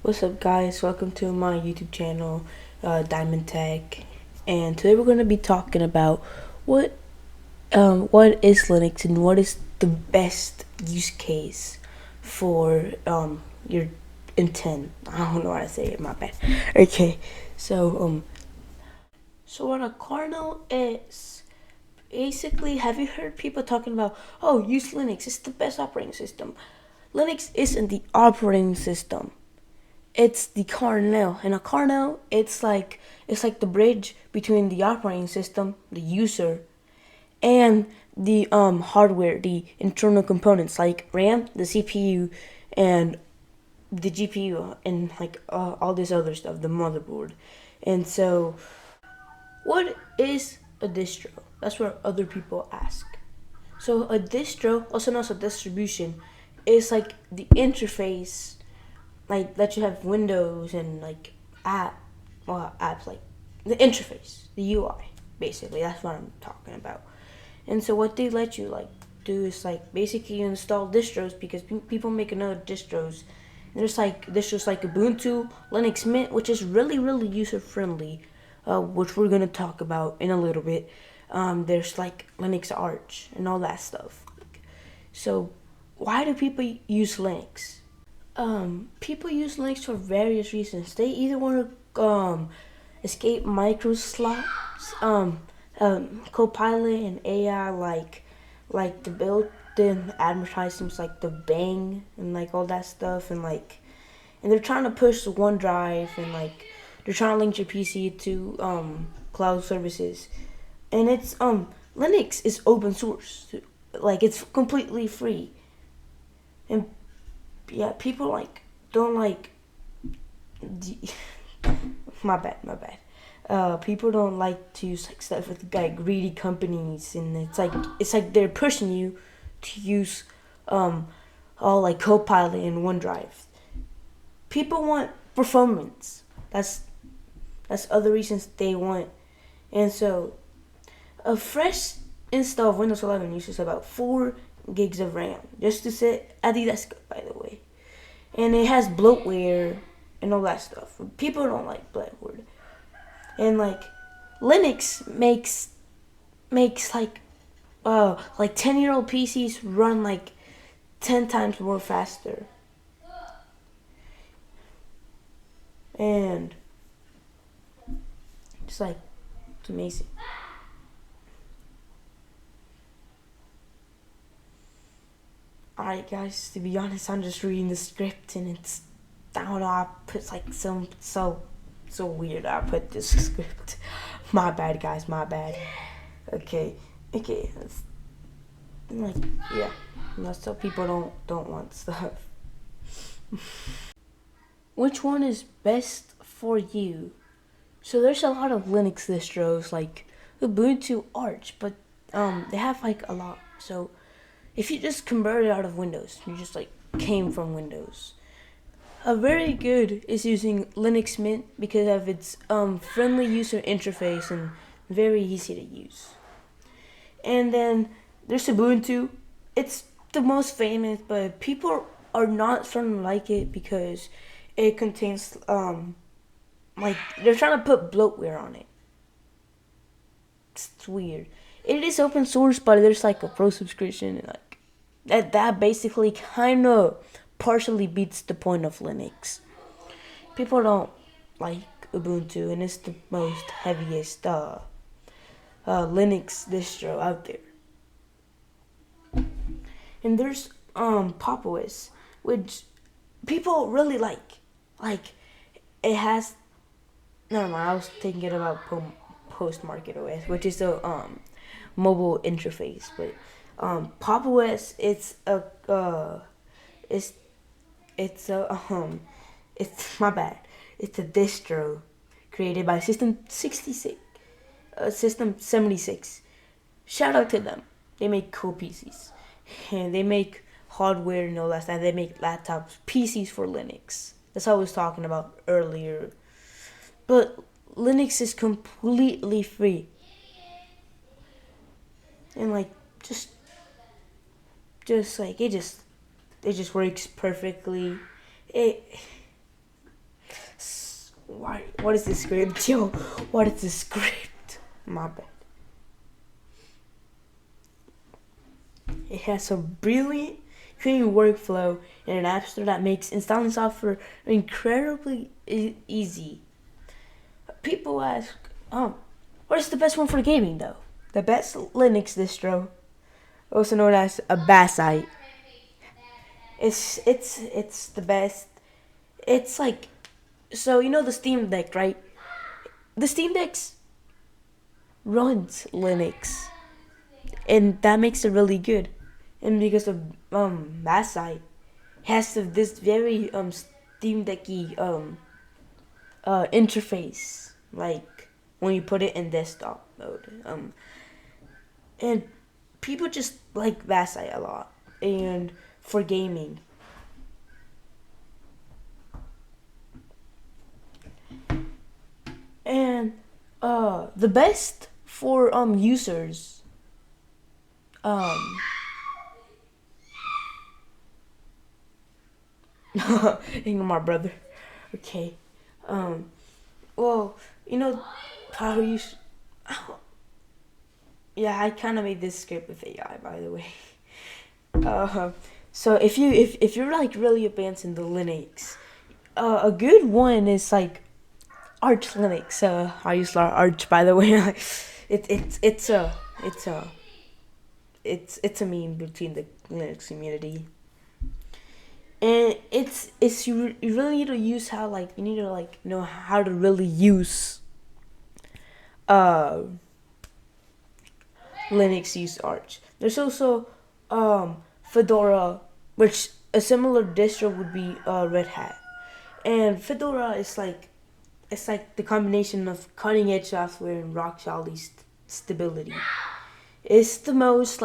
What's up, guys? Welcome to my YouTube channel, Diamond Tech, and today we're going to be talking about what what is Linux and what is the best use case for your intent. I don't know how to say it. My bad. Okay, so what a kernel is basically. Have you heard people talking about, oh, use Linux? It's the best operating system. Linux isn't the operating system. It's the kernel, and a kernel it's like the bridge between the operating system, the user, and the hardware, the internal components like RAM, the CPU, and the GPU, and like all this other stuff, the motherboard. And so, what is a distro? That's what other people ask. So a distro, also known as a distribution, is like the interface, like that you have windows and like apps, like the interface, the UI, basically. That's what I'm talking about. And so what they let you like do is like basically you install distros because people make another distros. There's like distros like Ubuntu, Linux Mint, which is really user friendly, which we're gonna talk about in a little bit. There's like Linux Arch and all that stuff. So why do people use Linux? People use Linux for various reasons. They either want to escape micro slots, Copilot and AI like the built-in advertisements like the Bang and like all that stuff, and they're trying to push the OneDrive, and like they're trying to link your PC to cloud services, and it's Linux is open source, like it's completely free, and yeah, people like don't like. My bad. People don't like to use like stuff with like greedy companies, and it's like they're pushing you to use all like Copilot and OneDrive. People want performance. That's other reasons they want, and so a fresh install of Windows 11 uses about 4 gigs of RAM just to sit at the desk. By the way, and it has bloatware and all that stuff. People don't like bloatware, and like Linux makes like 10-year-old PCs run like 10 times more faster, and it's like it's amazing. Alright, guys. To be honest, I'm just reading the script, and it's I don't know. I put like some so weird. I put this script. My bad, guys. My bad. Okay, okay. Like yeah. That's how people don't want stuff. Which one is best for you? So there's a lot of Linux distros like Ubuntu Arch, but they have like a lot. So if you just convert it out of Windows, you just like came from Windows. A very good is using Linux Mint because of its friendly user interface and very easy to use. And then there's Ubuntu. It's the most famous, but people are not starting to like it because it contains like they're trying to put bloatware on it. It's weird. It is open source, but there's like a pro subscription, and like that basically kind of partially beats the point of Linux. People don't like Ubuntu, and it's the most heaviest Linux distro out there. And there's Pop! OS, which people really like. Like it has. Never mind. I was thinking about Postmarket OS, which is a mobile interface, but Pop! OS it's it's a it's my bad. It's a distro created by System 76. Shout out to them. They make cool PCs, and they make hardware and all that stuff. They make laptops, PCs for Linux. That's what I was talking about earlier. But Linux is completely free, and like just like it just works perfectly. It What is the script, yo? What is the script? My bad. It has a brilliant, clean workflow and an app store that makes installing software incredibly easy. People ask, what is the best one for gaming though? The best Linux distro, also known as a Bassite. It's the best. It's like, so you know the Steam Deck, right? The Steam Deck runs Linux, and that makes it really good. And because of Bassite has this very Steam Decky interface, like when you put it in desktop mode. And people just like Bassite a lot, and for gaming. And the best for users, um ignore my brother. Okay. Um well, you know how you yeah, I kind of made this script with AI, by the way. Uh, so if you're like really advanced in the Linux, a good one is like Arch Linux. I use Arch, by the way. It's a it's a meme between the Linux community, and you really need to use how like you need to like know how to really use uh Linux use Arch. There's also Fedora, which a similar distro would be Red Hat, and Fedora is like it's like the combination of cutting edge software and rock solid stability. It's the most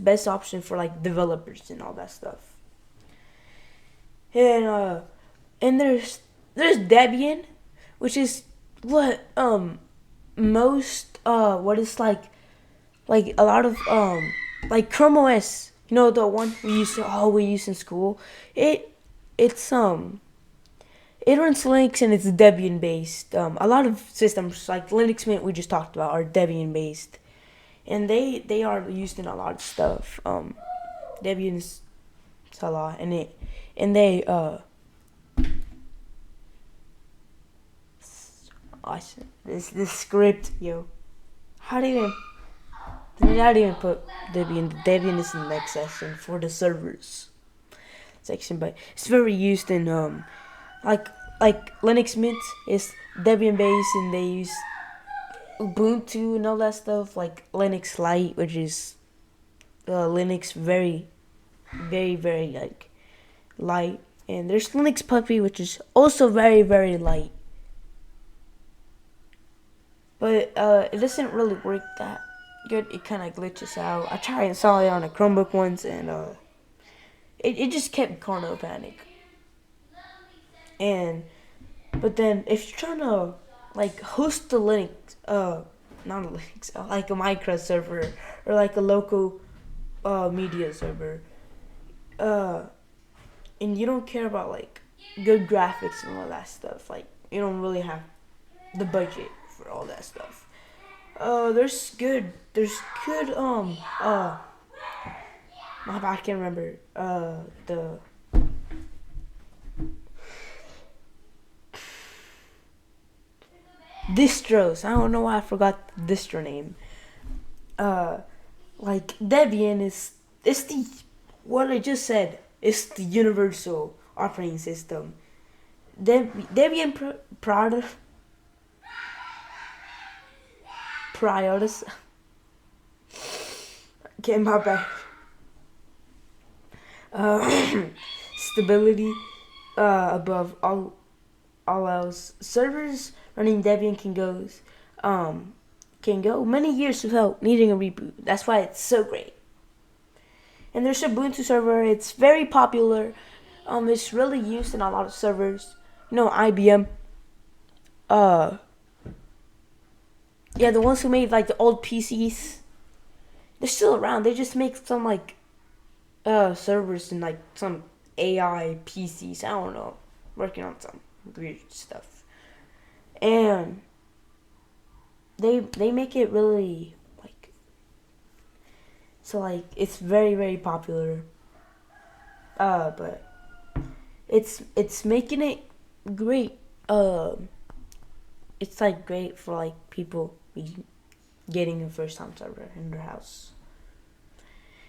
best option for like developers and all that stuff. And there's Debian, which is what most what is like a lot of like Chrome OS, you know, the one we use in school. It's it runs Linux and it's Debian based. A lot of systems like Linux Mint we just talked about are Debian based, and they are used in a lot of stuff. Debian's a lot, and they this script, yo. How do you not even put Debian? Debian is in the next section for the servers section, but it's very used in like Linux Mint is Debian based, and they use Ubuntu and all that stuff, like Linux Lite, which is Linux very like light, and there's Linux Puppy, which is also very light, but it doesn't really work that good. It kind of glitches out. I tried installing it on a Chromebook once, and it just kept kernel panic. And but then if you're trying to like host a Linux, not a Linux, like a Minecraft server or like a local media server, and you don't care about like good graphics and all that stuff, like you don't really have the budget for all that stuff. There's good I can't remember the distros. I don't know why I forgot the distro name. Like Debian is it's the what I just said. It's the universal operating system. Debian Priorities. Okay, my bad. Stability above all else. Servers running Debian can go many years without needing a reboot. That's why it's so great. And there's Ubuntu server. It's very popular. It's really used in a lot of servers. You know, IBM. Yeah, the ones who made like the old PCs, they're still around. They just make some like servers and like some AI PCs. I don't know, working on some weird stuff. and they make it really like, so like it's very very popular. But it's making it great. It's like great for like people getting a first time server in their house.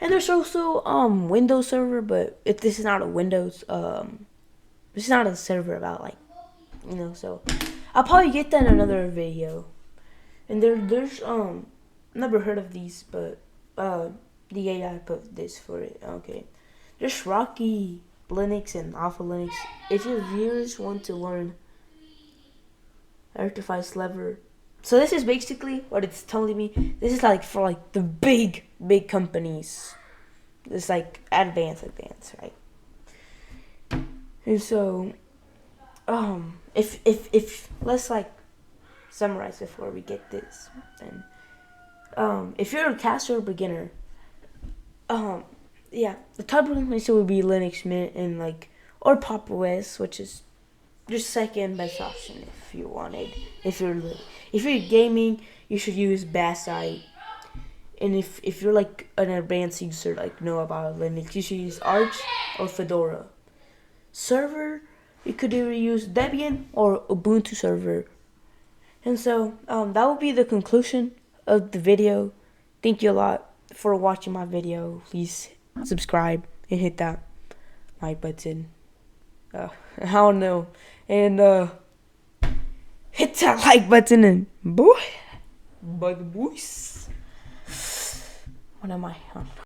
And there's also Windows server, but if this is not a Windows this is not a server about like, so I'll probably get that in another video. And there's never heard of these, but the AI put this for it. Okay, there's Rocky Linux and Alpha Linux. If your viewers want to learn Artifice lever, so this is basically what it's telling me. This is like for like the big companies. It's like advanced, right? And so, if let's like summarize before we get this, then if you're a caster or beginner, yeah, the top recommendation would be Linux Mint and like or Pop OS, which is your second best option if you wanted. If you're gaming, you should use Bassite. And if you're like an advanced user, like know about Linux, you should use Arch or Fedora. Server, you could either use Debian or Ubuntu server. And so that will be the conclusion of the video. Thank you a lot for watching my video. Please subscribe and hit that like button. I don't know. And hit that like button and boy, boys. What am I on?